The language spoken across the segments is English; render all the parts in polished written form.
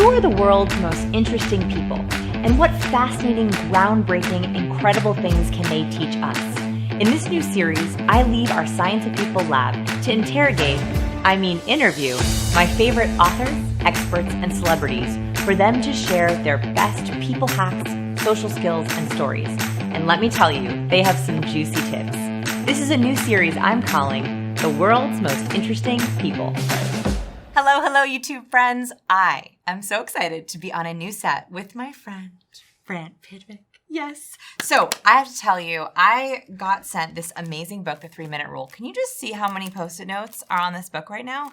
Who are the world's most interesting people? And what fascinating, groundbreaking, incredible things can they teach us? In this new series, I leave our Science of People lab to interview my favorite authors, experts, and celebrities for them to share their best people hacks, social skills, and stories. And let me tell you, they have some juicy tips. This is a new series I'm calling The World's Most Interesting People. Hello, YouTube friends. I am so excited to be on a new set with my friend, Brant Pinvidic. Yes. So I have to tell you, I got sent this amazing book, The 3-Minute Rule. Can you just see how many Post-it notes are on this book right now?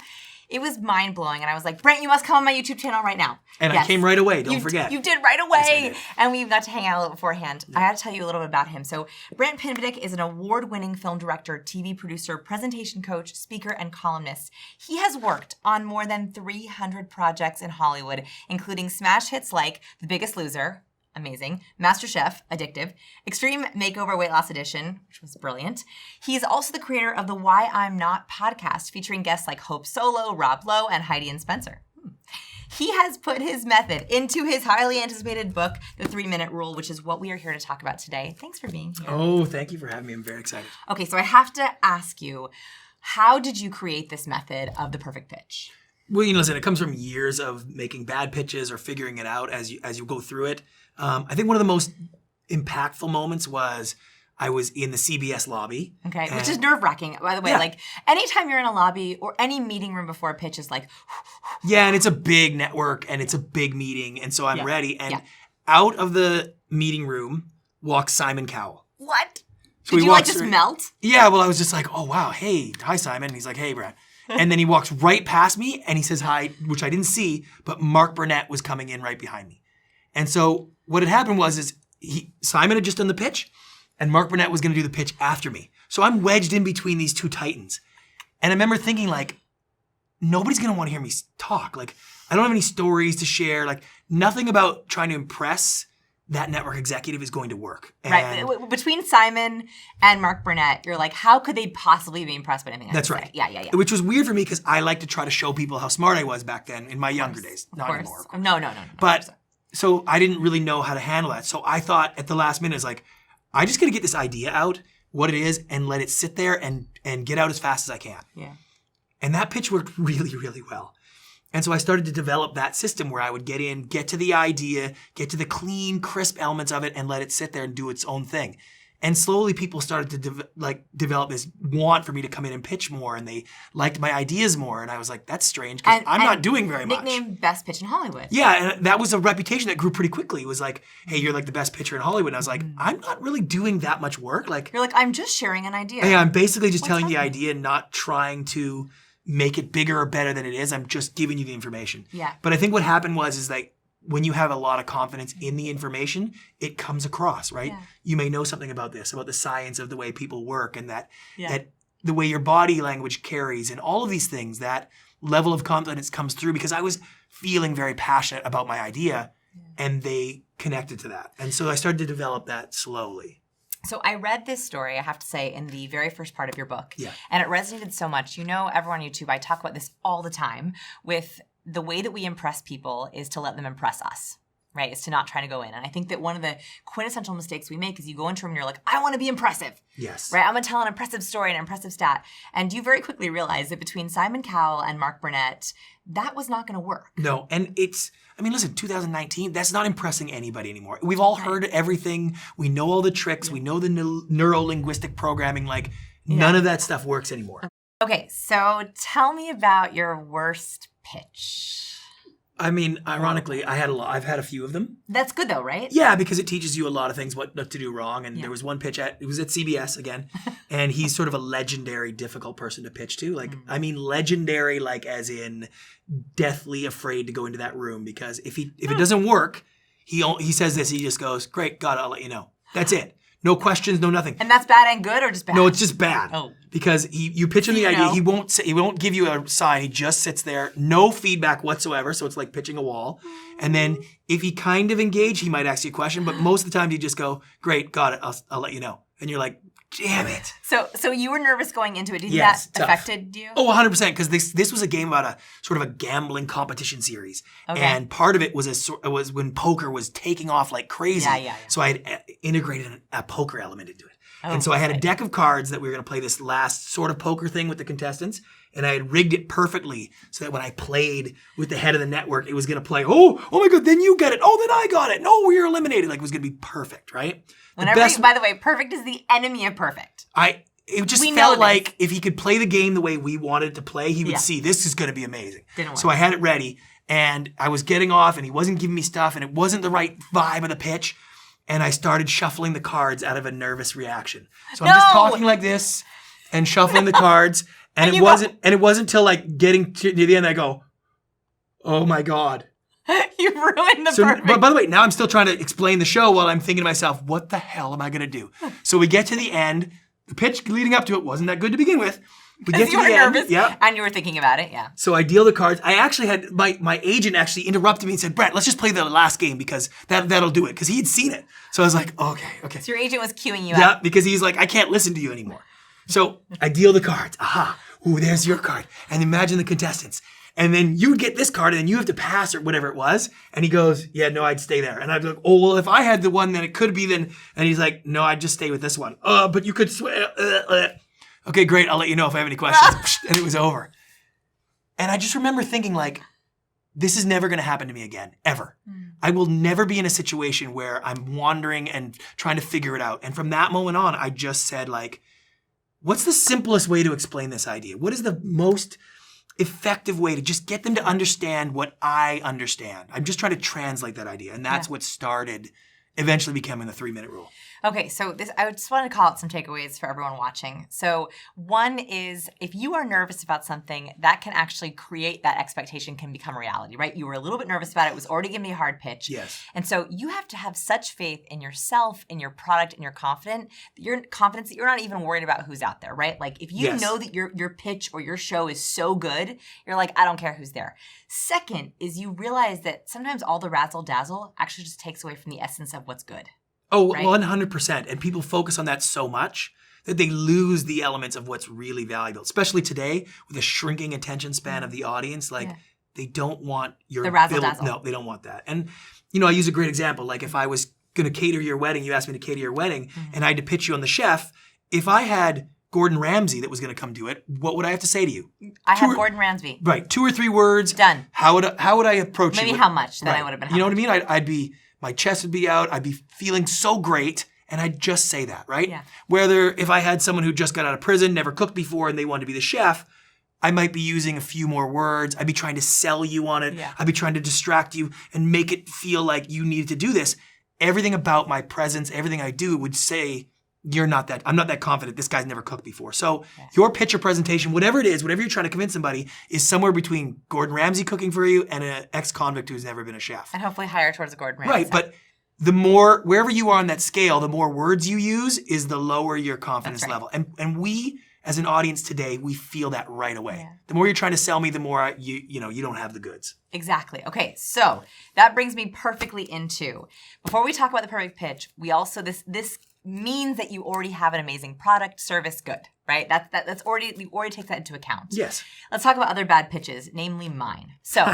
It was mind-blowing, and I was like, Brant, you must come on my YouTube channel right now. And yes. I came right away, don't forget. You did right away. Yes, and we got to hang out a little beforehand. Yeah. I had to tell you a little bit about him. So Brant Pinvidic is an award-winning film director, TV producer, presentation coach, speaker, and columnist. He has worked on more than 300 projects in Hollywood, including smash hits like The Biggest Loser, amazing, MasterChef, addictive, Extreme Makeover Weight Loss Edition, which was brilliant. He's also the creator of the Why I'm Not podcast, featuring guests like Hope Solo, Rob Lowe, and Heidi and Spencer. He has put his method into his highly anticipated book, The 3-Minute Rule, which is what we are here to talk about today. Thanks for being here. Oh, thank you for having me. I'm very excited. Okay, so I have to ask you, how did you create this method of the perfect pitch? Well, listen, it comes from years of making bad pitches or figuring it out as you go through it. I think one of the most impactful moments was I was in the CBS lobby. Okay, which is nerve-wracking, by the way. Yeah. Like, anytime you're in a lobby or any meeting room before a pitch is like... Yeah, and it's a big network, and it's a big meeting, and so I'm ready. And out of the meeting room walks Simon Cowell. What? So did you, just melt? Yeah, well, I was just like, oh, wow, hey, hi, Simon. And he's like, hey, Brad. And then he walks right past me, and he says hi, which I didn't see, but Mark Burnett was coming in right behind me. And so what had happened was Simon had just done the pitch, and Mark Burnett was going to do the pitch after me. So I'm wedged in between these two titans. And I remember thinking, like, nobody's going to want to hear me talk. Like, I don't have any stories to share. Like, nothing about trying to impress that network executive is going to work. And right. Between Simon and Mark Burnett, you're like, how could they possibly be impressed by anything? That's right. Yeah. Which was weird for me because I like to try to show people how smart I was back then in my younger days. Not anymore. Of course. No. But so I didn't really know how to handle that. So I thought at the last minute, it's like, I just got to get this idea out, what it is, and let it sit there and get out as fast as I can. Yeah. And that pitch worked really, really well. And so I started to develop that system where I would get in, get to the idea, get to the clean, crisp elements of it, and let it sit there and do its own thing. And slowly people started to develop this want for me to come in and pitch more, and they liked my ideas more. And I was like, that's strange because I'm not doing very much. Nicknamed Best Pitch in Hollywood. Yeah, and that was a reputation that grew pretty quickly. It was like, hey, you're like the best pitcher in Hollywood. And I was like, I'm not really doing that much work. Like, you're like, I'm just sharing an idea. Yeah, I'm basically just telling the idea, not trying to make it bigger or better than it is. I'm just giving you the information. Yeah. But I think what happened is like, when you have a lot of confidence in the information, it comes across, right? Yeah. You may know something about this, about the science of the way people work, and that the way your body language carries, and all of these things, that level of confidence comes through because I was feeling very passionate about my idea, and they connected to that. And so I started to develop that slowly. So I read this story, I have to say, in the very first part of your book. Yeah. And it resonated so much. Everyone on YouTube, I talk about this all the time with the way that we impress people is to let them impress us, right? It's to not try to go in. And I think that one of the quintessential mistakes we make is you go into a room and you're like, I want to be impressive. Yes. Right? I'm going to tell an impressive story and an impressive stat. And you very quickly realize that between Simon Cowell and Mark Burnett, that was not going to work. No. And listen, 2019, that's not impressing anybody anymore. We've all heard everything. We know all the tricks. Yeah. We know the neuro-linguistic programming. Like, none of that stuff works anymore. Okay, so tell me about your worst pitch. I mean, ironically, I've had a few of them. That's good though, right? Yeah, because it teaches you a lot of things, what not to do wrong. And there was one pitch it was at CBS again, and he's sort of a legendary, difficult person to pitch to. Like, I mean, legendary, like as in deathly afraid to go into that room because if it doesn't work, he says this, he just goes, great, God, I'll let you know. That's it. No questions, no nothing. And that's bad and good or just bad? No, it's just bad. Oh. Because you pitch him the idea, he won't give you a sign. He just sits there, no feedback whatsoever. So it's like pitching a wall. And then if he kind of engage, he might ask you a question. But most of the time, you just go, great, got it. I'll let you know. And you're like, damn it. So you were nervous going into it. Do you think Yes, that tough. affected you? Oh, 100%, because this was a game about a sort of a gambling competition series. Okay. And part of it was when poker was taking off like crazy. Yeah. So I had integrated a poker element into it. Oh, and so I had a right. deck of cards that we were going to play this last sort of poker thing with the contestants. And I had rigged it perfectly so that when I played with the head of the network, it was going to play, oh my God, then you get it. Oh, then I got it. No, you're eliminated. Like, it was going to be perfect, right? By the way, perfect is the enemy of perfect. It just We know felt this. like if he could play the game the way we wanted it to play, he would see this is going to be amazing. So I had it ready, and I was getting off, and he wasn't giving me stuff, and it wasn't the right vibe of the pitch, and I started shuffling the cards out of a nervous reaction. So I'm just talking like this and shuffling the cards, and it wasn't until like getting to the end I go, oh my God. You ruined the perfect. But by the way, now I'm still trying to explain the show while I'm thinking to myself, what the hell am I going to do? So we get to the end. The pitch leading up to it wasn't that good to begin with. We get to you were the nervous, end. and you were thinking about it, yeah. So I deal the cards. I actually had my agent actually interrupted me and said, Brant, let's just play the last game because that'll do it. Because he had seen it. So I was like, okay. So your agent was queuing you up. Yeah, because he's like, I can't listen to you anymore. So I deal the cards. Aha. Ooh, there's your card. And imagine the contestants. And then you would get this card, and then you have to pass or whatever it was. And he goes, yeah, no, I'd stay there. And I'd be like, oh, well, if I had the one, then it could be then. And he's like, no, I'd just stay with this one. But you could swear. Okay, great. I'll let you know if I have any questions. And it was over. And I just remember thinking, like, this is never going to happen to me again, ever. I will never be in a situation where I'm wandering and trying to figure it out. And from that moment on, I just said, like, what's the simplest way to explain this idea? What is the most effective way to just get them to understand what I understand? I'm just trying to translate that idea. And that's what started eventually becoming the 3-minute rule. Okay, so I just want to call out some takeaways for everyone watching. So one is, if you are nervous about something, that can actually create that expectation can become reality, right? You were a little bit nervous about it. It was already going to be a hard pitch. Yes. And so you have to have such faith in yourself, in your product, in your confidence that you're not even worried about who's out there, right? Like, if you know that your pitch or your show is so good, you're like, I don't care who's there. Second is you realize that sometimes all the razzle dazzle actually just takes away from the essence of what's good. Oh, right? 100%. And people focus on that so much that they lose the elements of what's really valuable, especially today with a shrinking attention span of the audience. Like, they don't want your the razzle dazzle. No, they don't want that. And, I use a great example. Like, if I was going to cater your wedding, you asked me to cater your wedding, and I had to pitch you on the chef. If I had Gordon Ramsay that was going to come do it, what would I have to say to you? I have Gordon Ramsay. Right. 2 or 3 words. Done. How would I approach you? Maybe how much? Then I would have been. You know what I mean? I'd be, my chest would be out. I'd be feeling so great. And I'd just say that, right? Yeah. Whether if I had someone who just got out of prison, never cooked before, and they wanted to be the chef, I might be using a few more words. I'd be trying to sell you on it. Yeah. I'd be trying to distract you and make it feel like you needed to do this. Everything about my presence, everything I do would say, I'm not that confident. This guy's never cooked before. So your pitch or presentation, whatever it is, whatever you're trying to convince somebody, is somewhere between Gordon Ramsay cooking for you and an ex-convict who's never been a chef. And hopefully higher towards the Gordon Ramsay. Right, but the more, wherever you are on that scale, the more words you use is the lower your confidence level. And we, as an audience today, we feel that right away. Yeah. The more you're trying to sell me, the more you don't have the goods. Exactly. Okay, so that brings me perfectly into, before we talk about the perfect pitch, we also, this means that you already have an amazing product, service, good, right? That's already, we already take that into account. Yes. Let's talk about other bad pitches, namely mine. So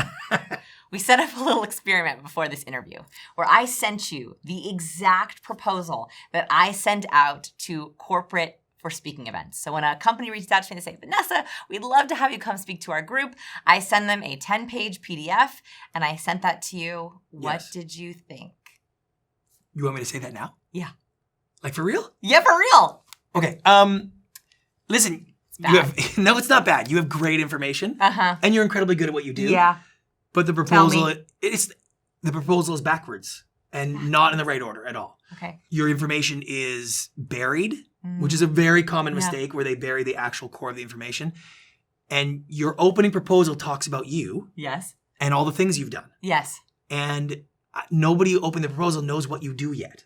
we set up a little experiment before this interview where I sent you the exact proposal that I send out to corporate for speaking events. So when a company reaches out to me and they say, Vanessa, we'd love to have you come speak to our group, I send them a 10-page PDF and I sent that to you. What did you think? You want me to say that now? Yeah. Like for real? Yeah, for real. Okay. Listen, no, it's not bad. You have great information, and you're incredibly good at what you do. Yeah. But the proposal, the proposal is backwards and not in the right order at all. Okay. Your information is buried, which is a very common mistake where they bury the actual core of the information. And your opening proposal talks about you. Yes. And all the things you've done. Yes. And nobody who opened the proposal knows what you do yet.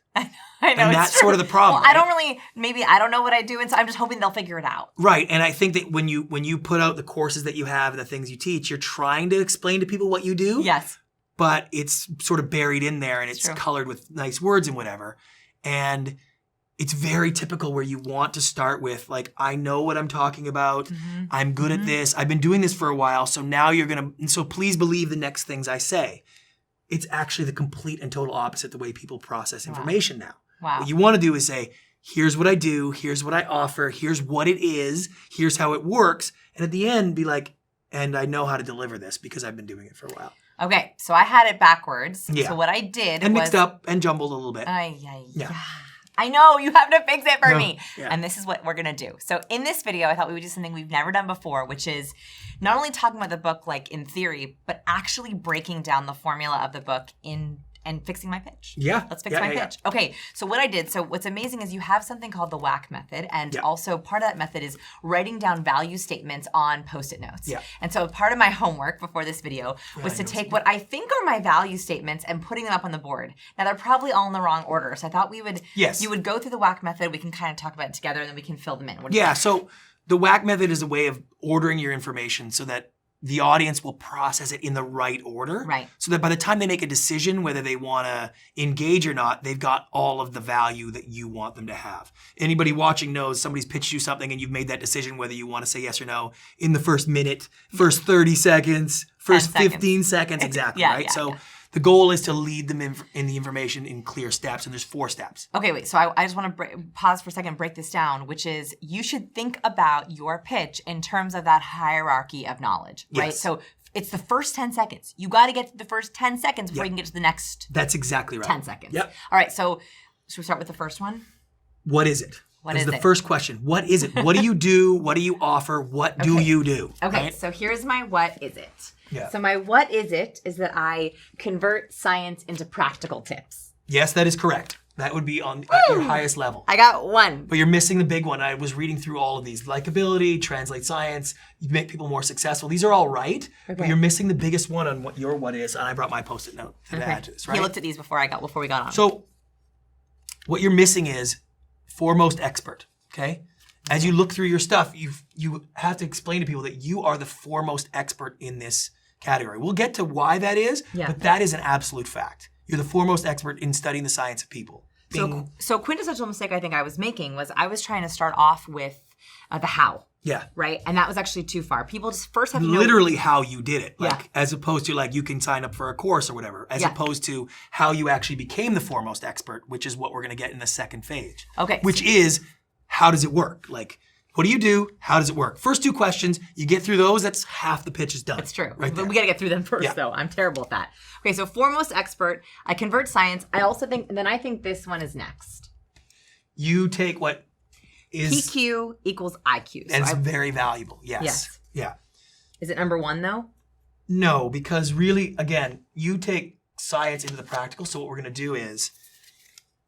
I know. And that's sort of the problem. Well, right? I don't know what I do, and so I'm just hoping they'll figure it out. Right. And I think that when you put out the courses that you have and the things you teach, you're trying to explain to people what you do. Yes. But it's sort of buried in there and it's colored with nice words and whatever. And it's very typical where you want to start with like, I know what I'm talking about. I'm good at this. I've been doing this for a while. So now so please believe the next things I say. It's actually the complete and total opposite the way people process information now. Wow. What you want to do is say, here's what I do. Here's what I offer. Here's what it is. Here's how it works. And at the end, be like, and I know how to deliver this because I've been doing it for a while. Okay, so I had it backwards. Yeah. So what I did and was... mixed up and jumbled a little bit. Yeah. I know, you have to fix it for me. Yeah. And this is what we're going to do. So in this video, I thought we would do something we've never done before, which is not only talking about the book like in theory, but actually breaking down the formula of the book and fixing my pitch. Yeah. Let's fix my pitch. Yeah. Okay, so what I did, so what's amazing is you have something called the WHAC method, and also part of that method is writing down value statements on Post-it notes. Yeah. And so part of my homework before this video was to take what I think are my value statements and putting them up on the board. Now they're probably all in the wrong order, so I thought you would go through the WHAC method, we can kind of talk about it together, and then we can fill them in. So the WHAC method is a way of ordering your information so that the audience will process it in the right order. Right. So that by the time they make a decision whether they want to engage or not, they've got all of the value that you want them to have. Anybody watching knows somebody's pitched you something and you've made that decision whether you want to say yes or no in the first minute, first 30 seconds, first 15 seconds. Exactly, right? So the goal is to lead them in the information in clear steps, and there's 4 steps. Okay, wait. So I just want to pause for a second and break this down, which is you should think about your pitch in terms of that hierarchy of knowledge, right? Yes. So it's the first 10 seconds. You got to get to the first 10 seconds before you can get to the next That's exactly right. 10 seconds. Yep. All right, so should we start with the first one? What is it? What That's is the it? first question. What is it? What do you do? What do you offer? What do you do? Okay, right? so here's my what is it. Yeah. So my what is it is that I convert science into practical tips. Yes, that is correct. That would be on at your highest level. I got one. But you're missing the big one. I was reading through all of these. Likability, translate science, you make people more successful. These are all right, but you're missing the biggest one on what your what is. And I brought my Post-it note to add to this, right? He looked at these before we got on. So what you're missing is foremost expert, okay? As you look through your stuff, you have to explain to people that you are the foremost expert in this category. We'll get to why that is, but that is an absolute fact. You're the foremost expert in studying the science of people. So quintessential mistake I think I was making was I was trying to start off with the how. Yeah. Right? And that was actually too far. People just first have to know. Literally how you did it. Like, as opposed to like you can sign up for a course or whatever. As opposed to how you actually became the foremost expert, which is what we're going to get in the second phase. Okay. Which is, how does it work? Like, what do you do? How does it work? First 2 questions, you get through those, that's half the pitch is done. It's true. Right But we got to get through them first, though. I'm terrible at that. Okay, so foremost expert, I convert science. I also think, and then I think this one is next. You take what is... PQ equals IQ. And it's very valuable, yes. Yeah. Is it number 1, though? No, because really, again, you take science into the practical, so what we're going to do is,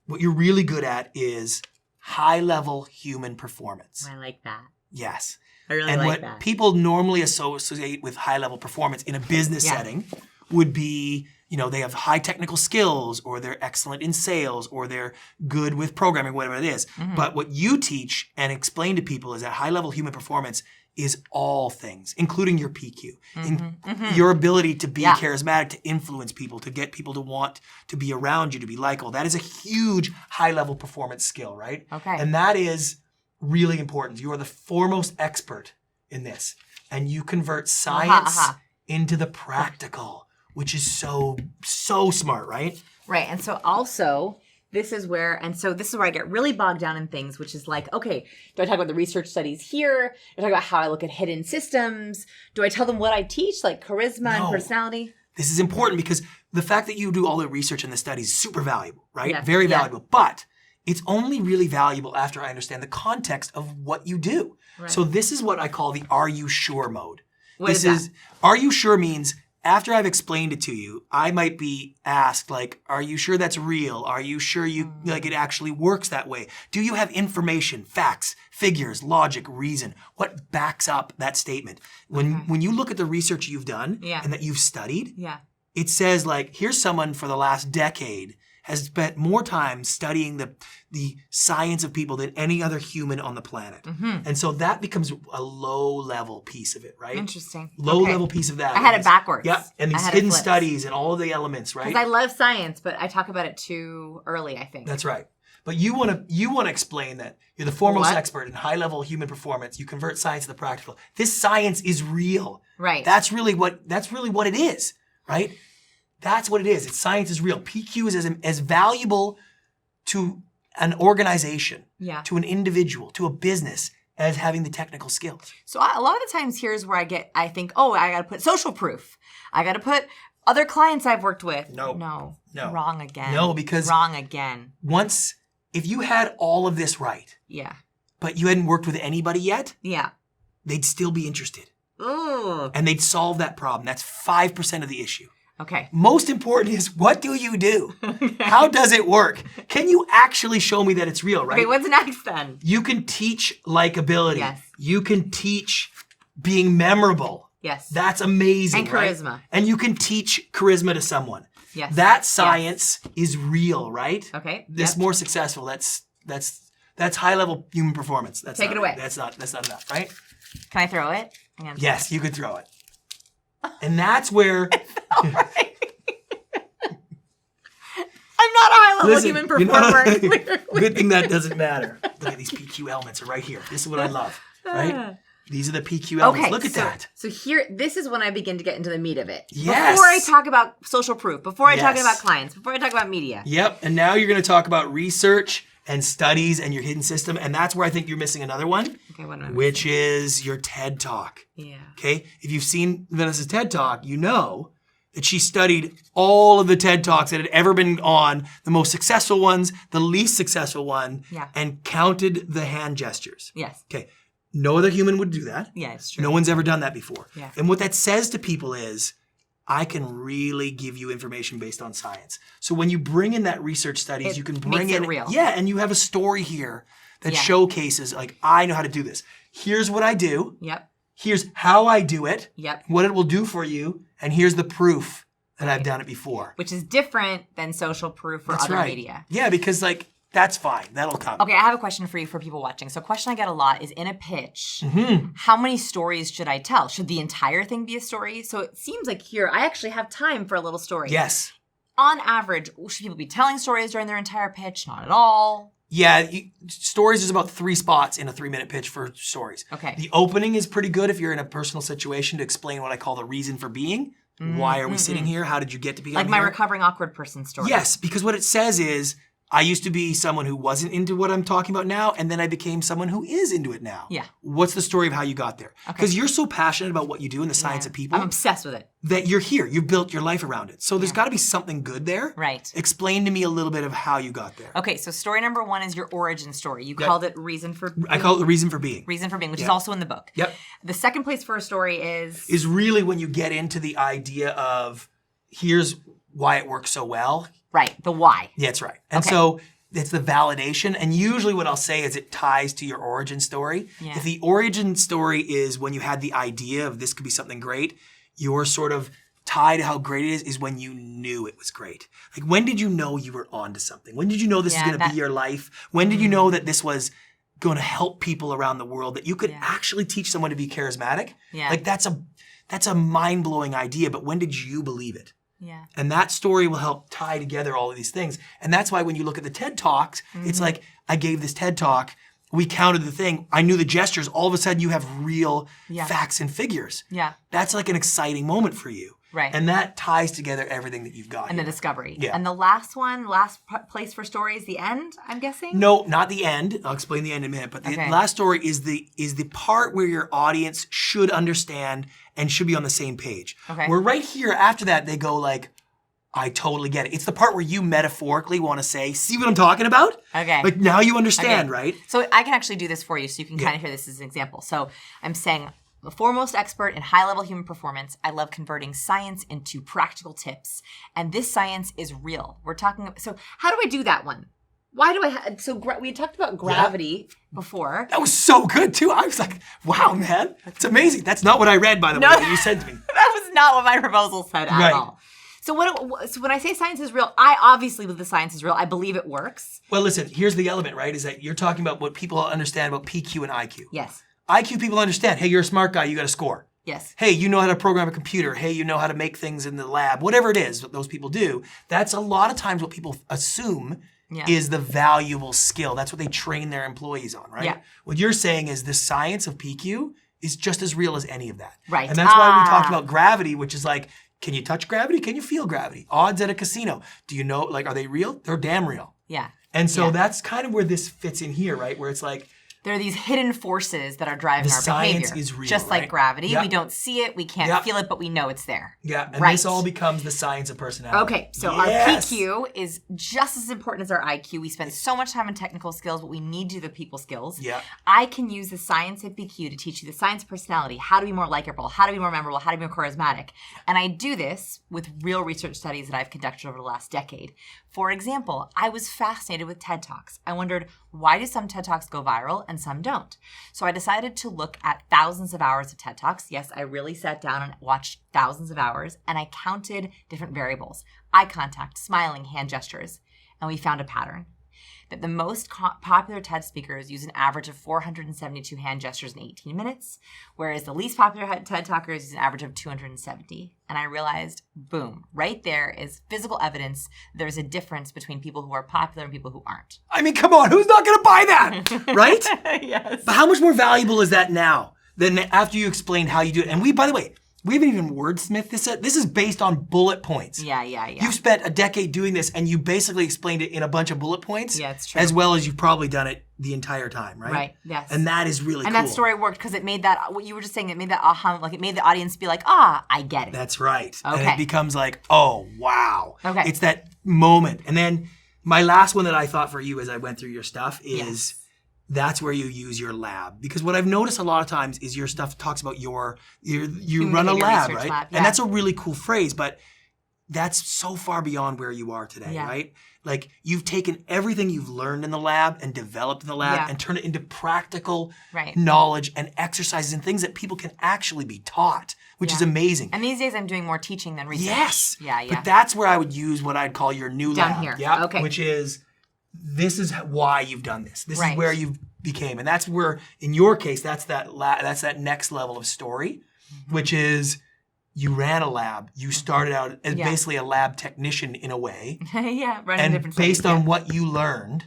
what you're really good at is high-level human performance. I like that. Yes. I really like that. And what people normally associate with high-level performance in a business setting would be, they have high technical skills, or they're excellent in sales, or they're good with programming, whatever it is. Mm-hmm. But what you teach and explain to people is that high-level human performance is all things, including your PQ, your ability to be charismatic, to influence people, to get people to want to be around you, to be likable. That is a huge high-level performance skill, right? Okay. And that is really important. You are the foremost expert in this. And you convert science into the practical, which is so smart, right? Right. And so also... This is where I get really bogged down in things, which is like, okay, do I talk about the research studies here? Do I talk about how I look at hidden systems? Do I tell them what I teach, like charisma and personality? This is important because the fact that you do all the research and the studies is super valuable, right? Yeah. Very valuable. But it's only really valuable after I understand the context of what you do. Right. So this is what I call the are you sure mode. What is that? Are you sure means... After I've explained it to you, I might be asked, like, are you sure that's real? Are you sure it actually works that way? Do you have information, facts, figures, logic, reason? What backs up that statement? When you look at the research you've done and that you've studied, it says, like, here's someone for the last decade has spent more time studying the science of people than any other human on the planet. Mm-hmm. And so that becomes a low-level piece of it, right? Interesting. Low-level piece of that. I had it backwards. Yeah, and these hidden studies and all of the elements, right? Because I love science, but I talk about it too early, I think. That's right. But you want to explain that you're the foremost What? expert in high-level human performance. You convert science to the practical. This science is real. Right. That's really what it is, right? That's what it is. Science is real. PQ is as valuable to an organization, to an individual, to a business as having the technical skills. So a lot of the times here's where I think, oh, I got to put social proof. I got to put other clients I've worked with. No. Wrong again. No, because wrong again. If you had all of this right, but you hadn't worked with anybody yet, they'd still be interested. Ooh. And they'd solve that problem. That's 5% of the issue. Okay. Most important is, what do you do? How does it work? Can you actually show me that it's real, right? Okay, what's next then? You can teach likability. Yes. You can teach being memorable. Yes. That's amazing, and charisma. Right? And you can teach charisma to someone. Yes. That science is real, right? Okay. This more successful. That's high-level human performance. Take it away. That's not enough, right? Can I throw it? Yes, you could throw it. And that's where I'm not a high-level human performer. Good thing that doesn't matter. Look at these PQ elements are right here. This is what I love, right? These are the PQ elements. Look at that. So here, this is when I begin to get into the meat of it. Yes. Before I talk about social proof, before I talk about clients, before I talk about media. Yep. And now you're going to talk about research and studies and your hidden system. And that's where I think you're missing another one, which is your TED Talk. Yeah. Okay. If you've seen Vanessa's TED Talk, you know that she studied all of the TED Talks that had ever been on, the most successful ones, the least successful one, and counted the hand gestures. Yes. Okay. No other human would do that. Yeah, it's true. No one's ever done that before. Yeah. And what that says to people is, I can really give you information based on science. So when you bring in that research studies, you can bring in real. Yeah, and you have a story here that showcases, like, I know how to do this. Here's what I do. Yep. Here's how I do it. Yep. What it will do for you. And here's the proof that I've done it before. Which is different than social proof or other media. Yeah, because that's fine. That'll come. Okay, I have a question for you for people watching. So a question I get a lot is, in a pitch, how many stories should I tell? Should the entire thing be a story? So it seems like here, I actually have time for a little story. Yes. On average, should people be telling stories during their entire pitch? Not at all. Yeah, stories is about 3 spots in a 3-minute pitch for stories. Okay. The opening is pretty good if you're in a personal situation to explain what I call the reason for being. Why are we sitting here? How did you get to be like my recovering awkward person story. Yes, because what it says is, I used to be someone who wasn't into what I'm talking about now, and then I became someone who is into it now. Yeah. What's the story of how you got there? Because you're so passionate about what you do in the science of people. I'm obsessed with it. That you're here. You've built your life around it. So there's got to be something good there. Right. Explain to me a little bit of how you got there. Okay, so story number 1 is your origin story. You called it reason for being. I call it the reason for being. Reason for being, which is also in the book. Yep. The second place for a story is really when you get into the idea of, here's why it works so well. Right, the why. Yeah, that's right. And so it's the validation. And usually what I'll say is it ties to your origin story. Yeah. If the origin story is when you had the idea of this could be something great, your sort of tie to how great it is when you knew it was great. Like, when did you know you were onto something? When did you know this was going to be your life? When did you know that this was going to help people around the world, that you could actually teach someone to be charismatic? Yeah. Like, that's a mind-blowing idea, but when did you believe it? Yeah. And that story will help tie together all of these things. And that's why when you look at the TED Talks, it's like, I gave this TED Talk, we counted the thing, I knew the gestures, all of a sudden you have real facts and figures. Yeah. That's like an exciting moment for you. Right. And that ties together everything that you've got. And the discovery. Yeah. And the last one, last place for story is the end, I'm guessing? No, not the end. I'll explain the end in a minute. But the last story is the part where your audience should understand and should be on the same page. Okay. Where right here, after that, they go like, I totally get it. It's the part where you metaphorically want to say, see what I'm talking about? Okay. Like, now you understand, right? So I can actually do this for you so you can kind of hear this as an example. So I'm saying, the foremost expert in high-level human performance, I love converting science into practical tips. And this science is real. We're talking, so how do I do that one? Why do I, we talked about gravity before. That was so good too. I was like, wow, man, it's amazing. That's not what I read, by the way, that you said to me. That was not what my proposal said at all. So when I say science is real, I obviously believe the science is real. I believe it works. Well, listen, here's the element, right, is that you're talking about what people understand about PQ and IQ. Yes. IQ people understand, hey, you're a smart guy, you got a score. Yes. Hey, you know how to program a computer. Hey, you know how to make things in the lab. Whatever it is that those people do, that's a lot of times what people assume is the valuable skill. That's what they train their employees on, right? Yeah. What you're saying is the science of PQ is just as real as any of that. Right. And that's why we talked about gravity, which is like, can you touch gravity? Can you feel gravity? Odds at a casino. Do you know, like, are they real? They're damn real. Yeah. And so that's kind of where this fits in here, right? Where it's like, there are these hidden forces that are driving our behavior. science is real, just like right? gravity. Yep. We don't see it, we can't feel it, but we know it's there. Yeah, and right. this all becomes the science of personality. Okay, so our PQ is just as important as our IQ. We spend so much time on technical skills, but we need to do the people skills. Yeah. I can use the science of PQ to teach you the science of personality, how to be more likable, how to be more memorable, how to be more charismatic. And I do this with real research studies that I've conducted over the last decade. For example, I was fascinated with TED Talks. I wondered, why do some TED Talks go viral and some don't? So I decided to look at thousands of hours of TED Talks. Yes, I really sat down and watched thousands of hours, and I counted different variables: eye contact, smiling, hand gestures. And we found a pattern. That the most popular TED speakers use an average of 472 hand gestures in 18 minutes, whereas the least popular TED talkers use an average of 270. And I realized, boom, right there is physical evidence there's a difference between people who are popular and people who aren't. I mean, come on, who's not going to buy that, right? Yes. But how much more valuable is that now than after you explained how you do it? And by the way, we haven't even wordsmithed this yet. This is based on bullet points. Yeah. You've spent a decade doing this, and you basically explained it in a bunch of bullet points. Yeah, it's true. As well as you've probably done it the entire time, right? Right, yes. And that is really cool. And that story worked because it made that, what you were just saying, it made that aha, like it made the audience be like, I get it. That's right. Okay. And it becomes like, oh, wow. Okay. It's that moment. And then my last one that I thought for you as I went through your stuff is that's where you use your lab. Because what I've noticed a lot of times is your stuff talks about you run a lab, right? Lab, yeah. And that's a really cool phrase, but that's so far beyond where you are today, right? Like you've taken everything you've learned in the lab and developed in the lab and turned it into practical knowledge and exercises and things that people can actually be taught, which is amazing. And these days I'm doing more teaching than research. Yes. Yeah. But that's where I would use what I'd call your new lab. Down here. Yeah. Okay. Which is, this is why you've done this. This is where you became. And that's where, in your case, that's that next level of story, which is you ran a lab. You started out as basically a lab technician in a way. Running and different based studies, on what you learned,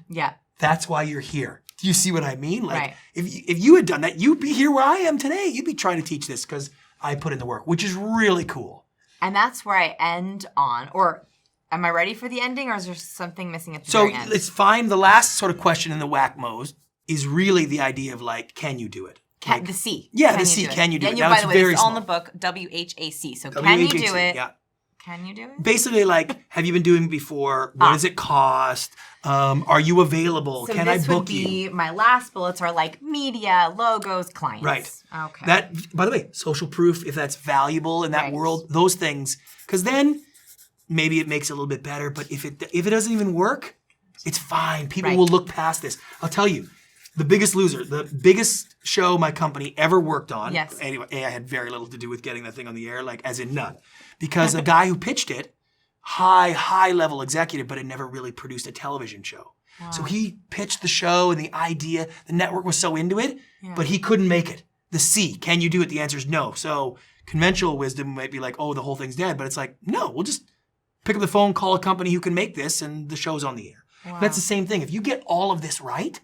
that's why you're here. Do you see what I mean? Like, if you had done that, you'd be here where I am today. You'd be trying to teach this because I put in the work, which is really cool. And that's where I end on, or am I ready for the ending, or is there something missing at the very end? So it's fine. The last sort of question in the WHAC mode is really the idea of like, can you do it? The C. Yeah, the C. Can you do it? Now, by the way, it's all in the book, WHAC. So can you do it? Yeah. Can you do it? Basically, like, have you been doing it before? What does it cost? Are you available? So Can I book you? My last bullets are like media, logos, clients. Right. Okay. That, by the way, social proof, if that's valuable in that world, those things, because then maybe it makes it a little bit better. But if it doesn't even work, it's fine. People will look past this. I'll tell you, The Biggest Loser, the biggest show my company ever worked on. Yes. Anyway, I had very little to do with getting that thing on the air, like as in none. Because the guy who pitched it, high level executive, but had never really produced a television show. Wow. So he pitched the show and the idea, the network was so into it, but he couldn't make it. The C, can you do it? The answer is no. So conventional wisdom might be like, oh, the whole thing's dead. But it's like, no, we'll just pick up the phone, call a company who can make this, and the show's on the air. Wow. That's the same thing. If you get all of this right,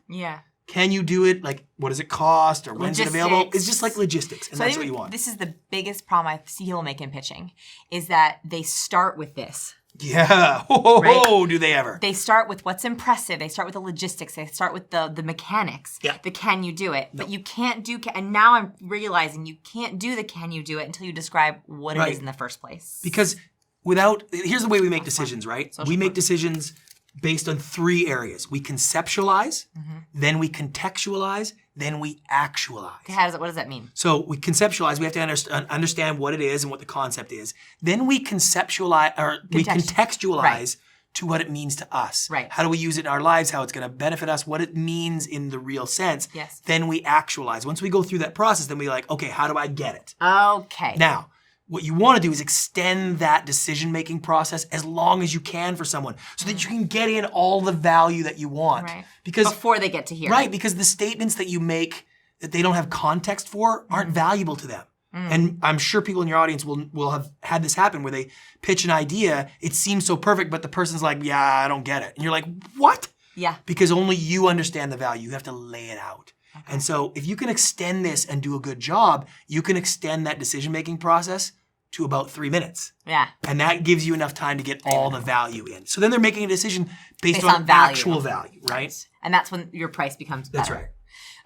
can you do it? Like, what does it cost? Or when's it available? It's just like logistics, and that's what you want. This is the biggest problem I see people make in pitching, is that they start with this. Yeah. Oh, do they ever? They start with what's impressive. They start with the logistics. They start with the mechanics. Yeah. The can you do it? No. But you can't do, and now I'm realizing you can't do the can you do it until you describe what it is in the first place. Because here's the way we make decisions, right? We make decisions based on 3 areas. We conceptualize, then we contextualize, then we actualize. Okay, what does that mean? So we conceptualize, we have to understand what it is and what the concept is. Then we conceptualize, or we contextualize to what it means to us. Right. How do we use it in our lives, how it's going to benefit us, what it means in the real sense. Yes. Then we actualize. Once we go through that process, then we're like, okay, how do I get it? Okay. Now, what you want to do is extend that decision-making process as long as you can for someone so that you can get in all the value that you want. Right. Because before they get to here. Right, because the statements that you make that they don't have context for aren't valuable to them. And I'm sure people in your audience will have had this happen where they pitch an idea, it seems so perfect, but the person's like, yeah, I don't get it. And you're like, what? Yeah. Because only you understand the value. You have to lay it out. Okay. And so if you can extend this and do a good job, you can extend that decision-making process to about 3 minutes. Yeah. And that gives you enough time to get all the value in. So then they're making a decision based on actual value, right? And that's when your price becomes better. That's right.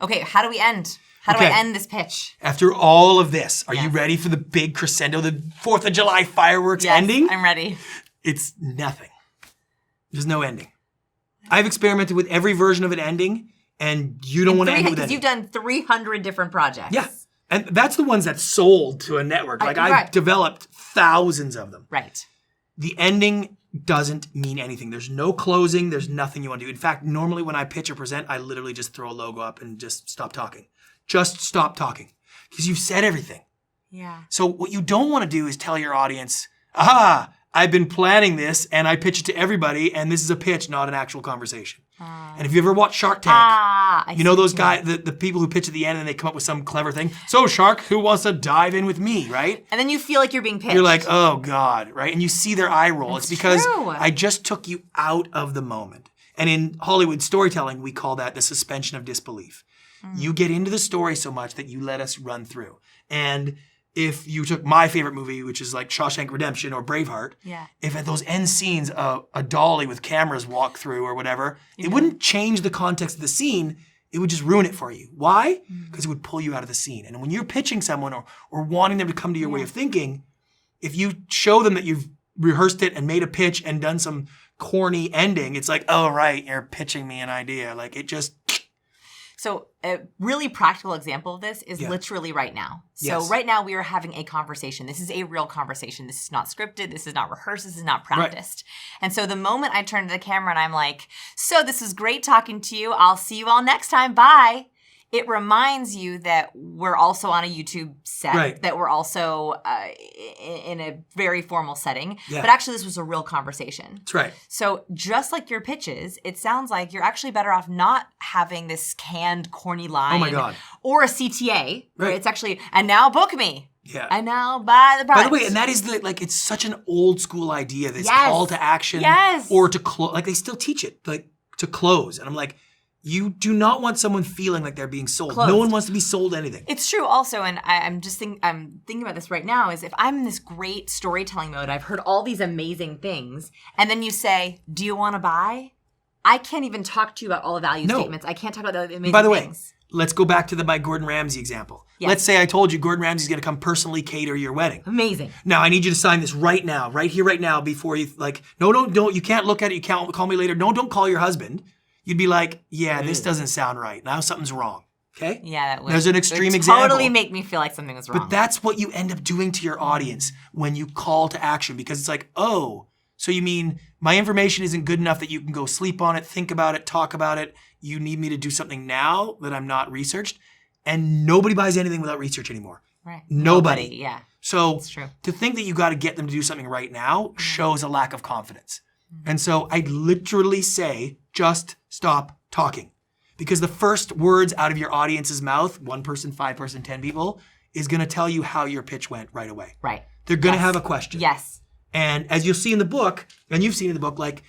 Okay, how do we end? How do I end this pitch? After all of this, are you ready for the big crescendo, the 4th of July fireworks ending? I'm ready. It's nothing. There's no ending. I've experimented with every version of an ending, and you don't want to end with anything. You've done 300 different projects. Yeah. And that's the ones that sold to a network. Like I've developed thousands of them. Right. The ending doesn't mean anything. There's no closing. There's nothing you want to do. In fact, normally when I pitch or present, I literally just throw a logo up and just stop talking. Just stop talking. Because you've said everything. Yeah. So what you don't want to do is tell your audience, aha, I've been planning this and I pitch it to everybody and this is a pitch, not an actual conversation. And if you ever watched Shark Tank, you know those guys, the people who pitch at the end and they come up with some clever thing. So Shark, who wants to dive in with me, right? And then you feel like you're being pitched. You're like, oh God, right? And you see their eye roll. That's it's because true. I just took you out of the moment. And in Hollywood storytelling, we call that the suspension of disbelief. You get into the story so much that you let us run through. And if you took my favorite movie, which is like Shawshank Redemption or Braveheart, if at those end scenes a dolly with cameras walk through or whatever, it wouldn't change the context of the scene. It would just ruin it for you. Why? Because it would pull you out of the scene. And when you're pitching someone or wanting them to come to your way of thinking, if you show them that you've rehearsed it and made a pitch and done some corny ending, it's like, oh, right, you're pitching me an idea. Like it just... So a really practical example of this is literally right now. So right now we are having a conversation. This is a real conversation. This is not scripted. This is not rehearsed. This is not practiced. Right. And so the moment I turn to the camera and I'm like, so this was great talking to you. I'll see you all next time. Bye. It reminds you that we're also on a YouTube set, that we're also in a very formal setting. Yeah. But actually, this was a real conversation. That's right. So just like your pitches, it sounds like you're actually better off not having this canned, corny line. Oh, my God. Or a CTA. Where it's actually, and now book me. Yeah. And now buy the product. By the way, and that is it's such an old school idea, this call to action. Yes. Or to close. Like, they still teach it, like, to close. And I'm like, you do not want someone feeling like they're being sold. Closed. No one wants to be sold anything. It's true also, and I'm thinking about this right now, is if I'm in this great storytelling mode, I've heard all these amazing things, and then you say, do you want to buy? I can't even talk to you about all the value statements. I can't talk about the amazing things. By the way, let's go back to my Gordon Ramsay example. Yes. Let's say I told you Gordon Ramsay's going to come personally cater your wedding. Amazing. Now, I need you to sign this right now, right here, right now, before you, like, no, don't, you can't look at it, you can't call me later. No, don't call your husband. You'd be like, yeah, this doesn't sound right. Now something's wrong. Okay? Yeah, that would. There's an extreme example. Totally make me feel like something was wrong. But that's what you end up doing to your audience when you call to action, because it's like, oh, so you mean my information isn't good enough that you can go sleep on it, think about it, talk about it. You need me to do something now that I'm not researched, and nobody buys anything without research anymore. Right. Nobody. Yeah. So to think that you got to get them to do something right now shows a lack of confidence. And so I literally say, just stop talking. Because the first words out of your audience's mouth, 1 person, 5 person, 10 people, is going to tell you how your pitch went right away. Right. They're going to have a question. Yes. And as you'll see in the book, and you've seen in the book, like,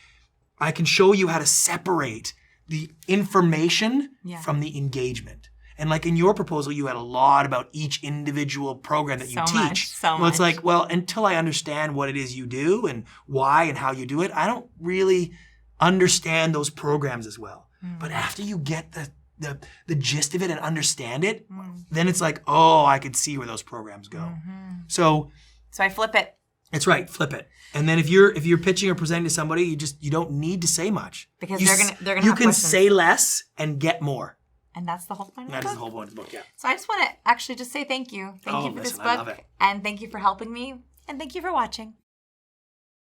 I can show you how to separate the information from the engagement. And like in your proposal, you had a lot about each individual program that you teach. So much. It's like, well, until I understand what it is you do and why and how you do it, I don't really understand those programs as well. But after you get the gist of it and understand it, then it's like, oh, I could see where those programs go. So I flip it. That's right, flip it. And then if you're pitching or presenting to somebody, you don't need to say much. Because they're gonna you have can questions. Say less and get more. And that's the whole point of the book. That is the whole point of the book, yeah. So I just want to actually just say thank you. Thank you for this book. I love it. And thank you for helping me. And thank you for watching.